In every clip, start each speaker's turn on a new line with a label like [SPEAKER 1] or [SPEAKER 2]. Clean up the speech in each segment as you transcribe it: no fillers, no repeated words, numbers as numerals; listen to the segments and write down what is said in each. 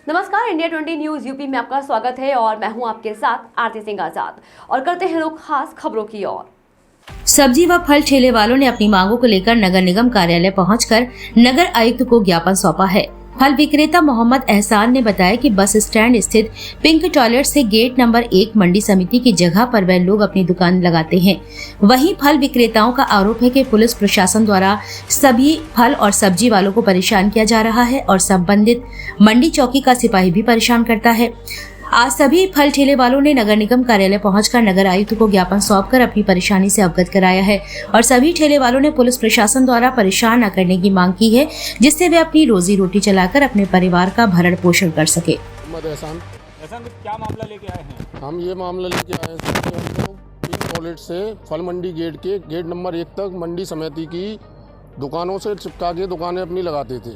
[SPEAKER 1] नमस्कार, India 20 news UP में आपका स्वागत है और मैं हूं आपके साथ आरती सिंह आजाद। और करते हैं रुख खास खबरों की ओर।
[SPEAKER 2] सब्जी व फल ठेले वालों ने अपनी मांगों को लेकर नगर निगम कार्यालय पहुंचकर नगर आयुक्त को ज्ञापन सौंपा है। फल विक्रेता मोहम्मद एहसान ने बताया कि बस स्टैंड स्थित पिंक टॉयलेट से गेट नंबर 1 मंडी समिति की जगह पर वह लोग अपनी दुकान लगाते हैं। वहीं फल विक्रेताओं का आरोप है कि पुलिस प्रशासन द्वारा सभी फल और सब्जी वालों को परेशान किया जा रहा है और संबंधित मंडी चौकी का सिपाही भी परेशान करता है। आज सभी फल ठेले वालों ने नगर निगम कार्यालय पहुंचकर नगर आयुक्त को ज्ञापन सौंपकर अपनी परेशानी से अवगत कराया है और सभी ठेले वालों ने पुलिस प्रशासन द्वारा परेशान न करने की मांग की है, जिससे वे अपनी रोजी रोटी चलाकर अपने परिवार का भरण पोषण कर सके।
[SPEAKER 3] एहसान,
[SPEAKER 4] क्या मामला लेके आए हैं?
[SPEAKER 3] हम ये मामला लेके आए हैं कि हम लोग पिंक टॉयलेट से फल मंडी गेट के गेट नंबर 1 तक मंडी समिति की दुकानों से चिपका के दुकानें अपनी लगाते थे,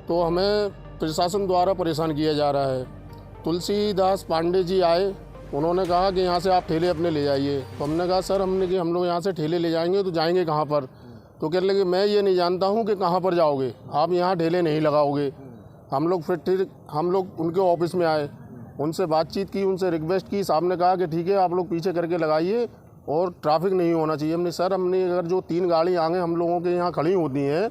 [SPEAKER 3] तो हमें प्रशासन द्वारा परेशान किया जा रहा है। तुलसीदास पांडे जी आए, उन्होंने कहा कि यहाँ से आप ठेले अपने ले जाइए। तो हमने कहा सर हम लोग यहाँ से ठेले ले जाएंगे तो जाएंगे कहाँ पर? तो कह लगे मैं ये नहीं जानता हूँ कि कहाँ पर जाओगे, आप यहाँ ठेले नहीं लगाओगे। हम लोग उनके ऑफिस में आए, उनसे बातचीत की, उनसे रिक्वेस्ट की। साहब ने कहा कि ठीक है आप लोग पीछे करके लगाइए और ट्रैफिक नहीं होना चाहिए। हमने अगर जो 3 गाड़ी आगे हम लोगों के यहाँ खड़ी होती हैं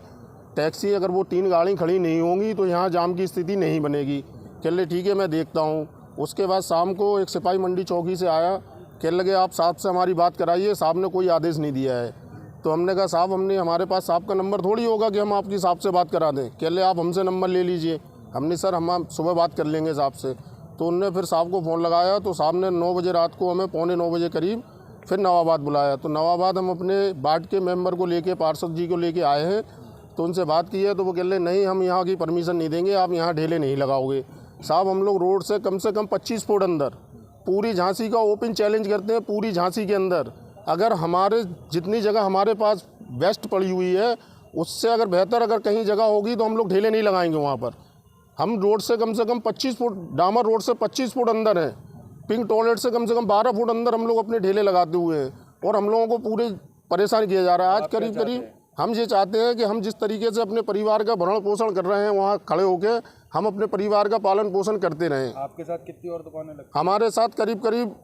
[SPEAKER 3] टैक्सी, अगर वो 3 गाड़ी खड़ी नहीं होंगी तो यहाँ जाम की स्थिति नहीं बनेगी। कह ले ठीक है मैं देखता हूँ। उसके बाद शाम को एक सिपाही मंडी चौकी से आया, कह लगे आप साहब से हमारी बात कराइए, साहब ने कोई आदेश नहीं दिया है। तो हमने कहा साहब हमारे पास साहब का नंबर थोड़ी होगा कि हम आपकी साहब से बात करा दें। कह ले आप हमसे नंबर ले लीजिए। हमने सर हम सुबह बात कर लेंगे साहब से। तो उनने फिर साहब को फ़ोन लगाया, तो साहब ने 9 बजे रात को हमें 8:45 बजे करीब फिर नवाबाद बुलाया। तो नवाबाद हम अपने वार्ड के मेंबर को लेके, पार्षद जी को लेके आए हैं। तो उनसे बात की है तो वो कह रहे नहीं हम यहाँ की परमिशन नहीं देंगे, आप यहाँ ढेले नहीं लगाओगे। साहब हम लोग रोड से कम 25 फुट अंदर पूरी झांसी का ओपन चैलेंज करते हैं। पूरी झांसी के अंदर अगर हमारे जितनी जगह हमारे पास वेस्ट पड़ी हुई है, उससे अगर बेहतर अगर कहीं जगह होगी तो हम लोग ढेले नहीं लगाएंगे वहाँ पर। हम रोड से कम 25 फुट, डामर रोड से 25 फुट अंदर हैं, पिंक टॉयलेट से कम 12 फुट अंदर हम लोग अपने ढेले लगाते हुए हैं और हम लोगों को पूरे परेशान किया जा रहा है। आज करीब हम ये चाहते हैं कि हम जिस तरीके से अपने परिवार का भरण पोषण कर रहे हैं, वहाँ खड़े होकर हम अपने परिवार का पालन पोषण करते रहें।
[SPEAKER 4] आपके साथ कितनी और दुकानें लगती?
[SPEAKER 3] हमारे साथ करीब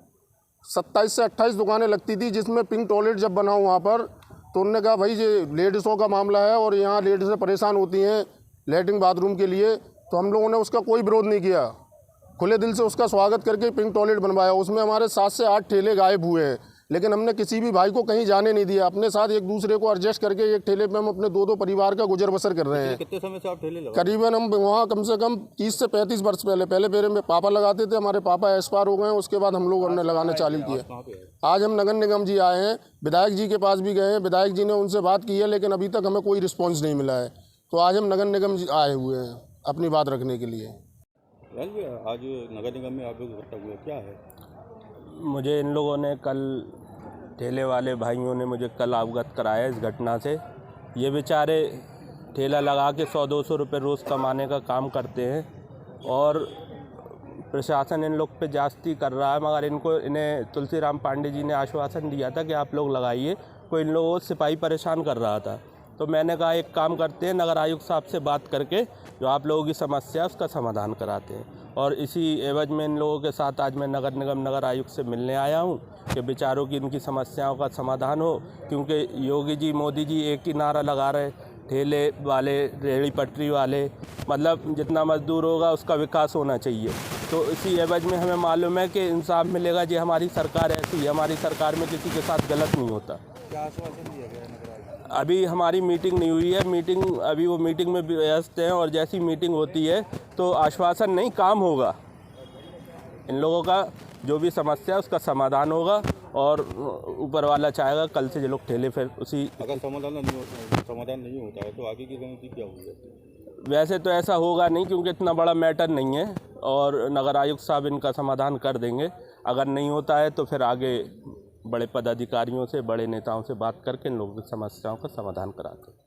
[SPEAKER 3] 27 से 28 दुकानें लगती थी, जिसमें पिंक टॉयलेट जब बना वहाँ पर तो उन्होंने कहा भाई ये लेडीज़ों का मामला है और यहाँ लेडीज़ें परेशान होती हैं लैट्रिन बाथरूम के लिए। तो हम लोगों ने उसका कोई विरोध नहीं किया, खुले दिल से उसका स्वागत करके पिंक टॉयलेट बनवाया। उसमें हमारे 7 से 8 ठेले गायब हुए हैं, लेकिन हमने किसी भी भाई को कहीं जाने नहीं दिया। अपने साथ एक दूसरे को एडजस्ट करके एक ठेले पे हम अपने 2 परिवार का गुजर बसर कर रहे हैं।
[SPEAKER 4] कितने समय से आप ठेले लगा?
[SPEAKER 3] करीबन हम वहाँ कम से कम 30 से 35 वर्ष पहले मेरे में पापा लगाते थे, हमारे पापा एक्सपायर हो गए, उसके बाद हम लोग हमने लगाना चालू किया। आज हम नगर निगम जी आए हैं, विधायक जी के पास भी गए हैं, विधायक जी ने उनसे बात की है, लेकिन अभी तक हमें कोई रिस्पॉन्स नहीं मिला है। तो आज हम नगर निगम जी आए हुए हैं अपनी बात रखने के लिए।
[SPEAKER 4] आज नगर निगम में आप इकट्ठा हुए, क्या है?
[SPEAKER 5] मुझे इन लोगों ने कल, ठेले वाले भाइयों ने मुझे कल अवगत कराया इस घटना से। ये बेचारे ठेला लगा के 100-200 रुपये रोज़ कमाने का काम करते हैं और प्रशासन इन लोग पे जास्ती कर रहा है, मगर इन्हें तुलसीराम पांडे जी ने आश्वासन दिया था कि आप लोग लगाइए। कोई इन लोगों को सिपाही परेशान कर रहा था, तो मैंने कहा एक काम करते हैं, नगर आयुक्त साहब से बात करके जो आप लोगों की समस्या है उसका समाधान कराते हैं। और इसी एवज में इन लोगों के साथ आज मैं नगर निगम नगर आयुक्त से मिलने आया हूं कि बेचारों की इनकी समस्याओं का समाधान हो, क्योंकि योगी जी मोदी जी एक ही नारा लगा रहे, ठेले वाले, रेहड़ी पटरी वाले, मतलब जितना मजदूर होगा उसका विकास होना चाहिए। तो इसी एवज में हमें मालूम है कि इंसाफ मिलेगा। जी हमारी सरकार ऐसी है, हमारी सरकार में किसी के साथ गलत नहीं होता।
[SPEAKER 4] क्या आश्वासन दिया गया?
[SPEAKER 5] अभी हमारी मीटिंग नहीं हुई है, अभी वो मीटिंग में व्यस्त हैं और जैसी मीटिंग होती है तो आश्वासन नहीं, काम होगा। इन लोगों का जो भी समस्या है उसका समाधान होगा और ऊपर वाला चाहेगा कल से ये लोग ठेले फिर उसी।
[SPEAKER 4] अगर समाधान नहीं होता है तो आगे की रणनीति क्या होगी?
[SPEAKER 5] वैसे तो ऐसा होगा नहीं, क्योंकि इतना बड़ा मैटर नहीं है और नगर आयुक्त साहब इनका समाधान कर देंगे। अगर नहीं होता है तो फिर आगे बड़े पदाधिकारियों से, बड़े नेताओं से बात करके इन लोगों की समस्याओं का समाधान कराते हैं।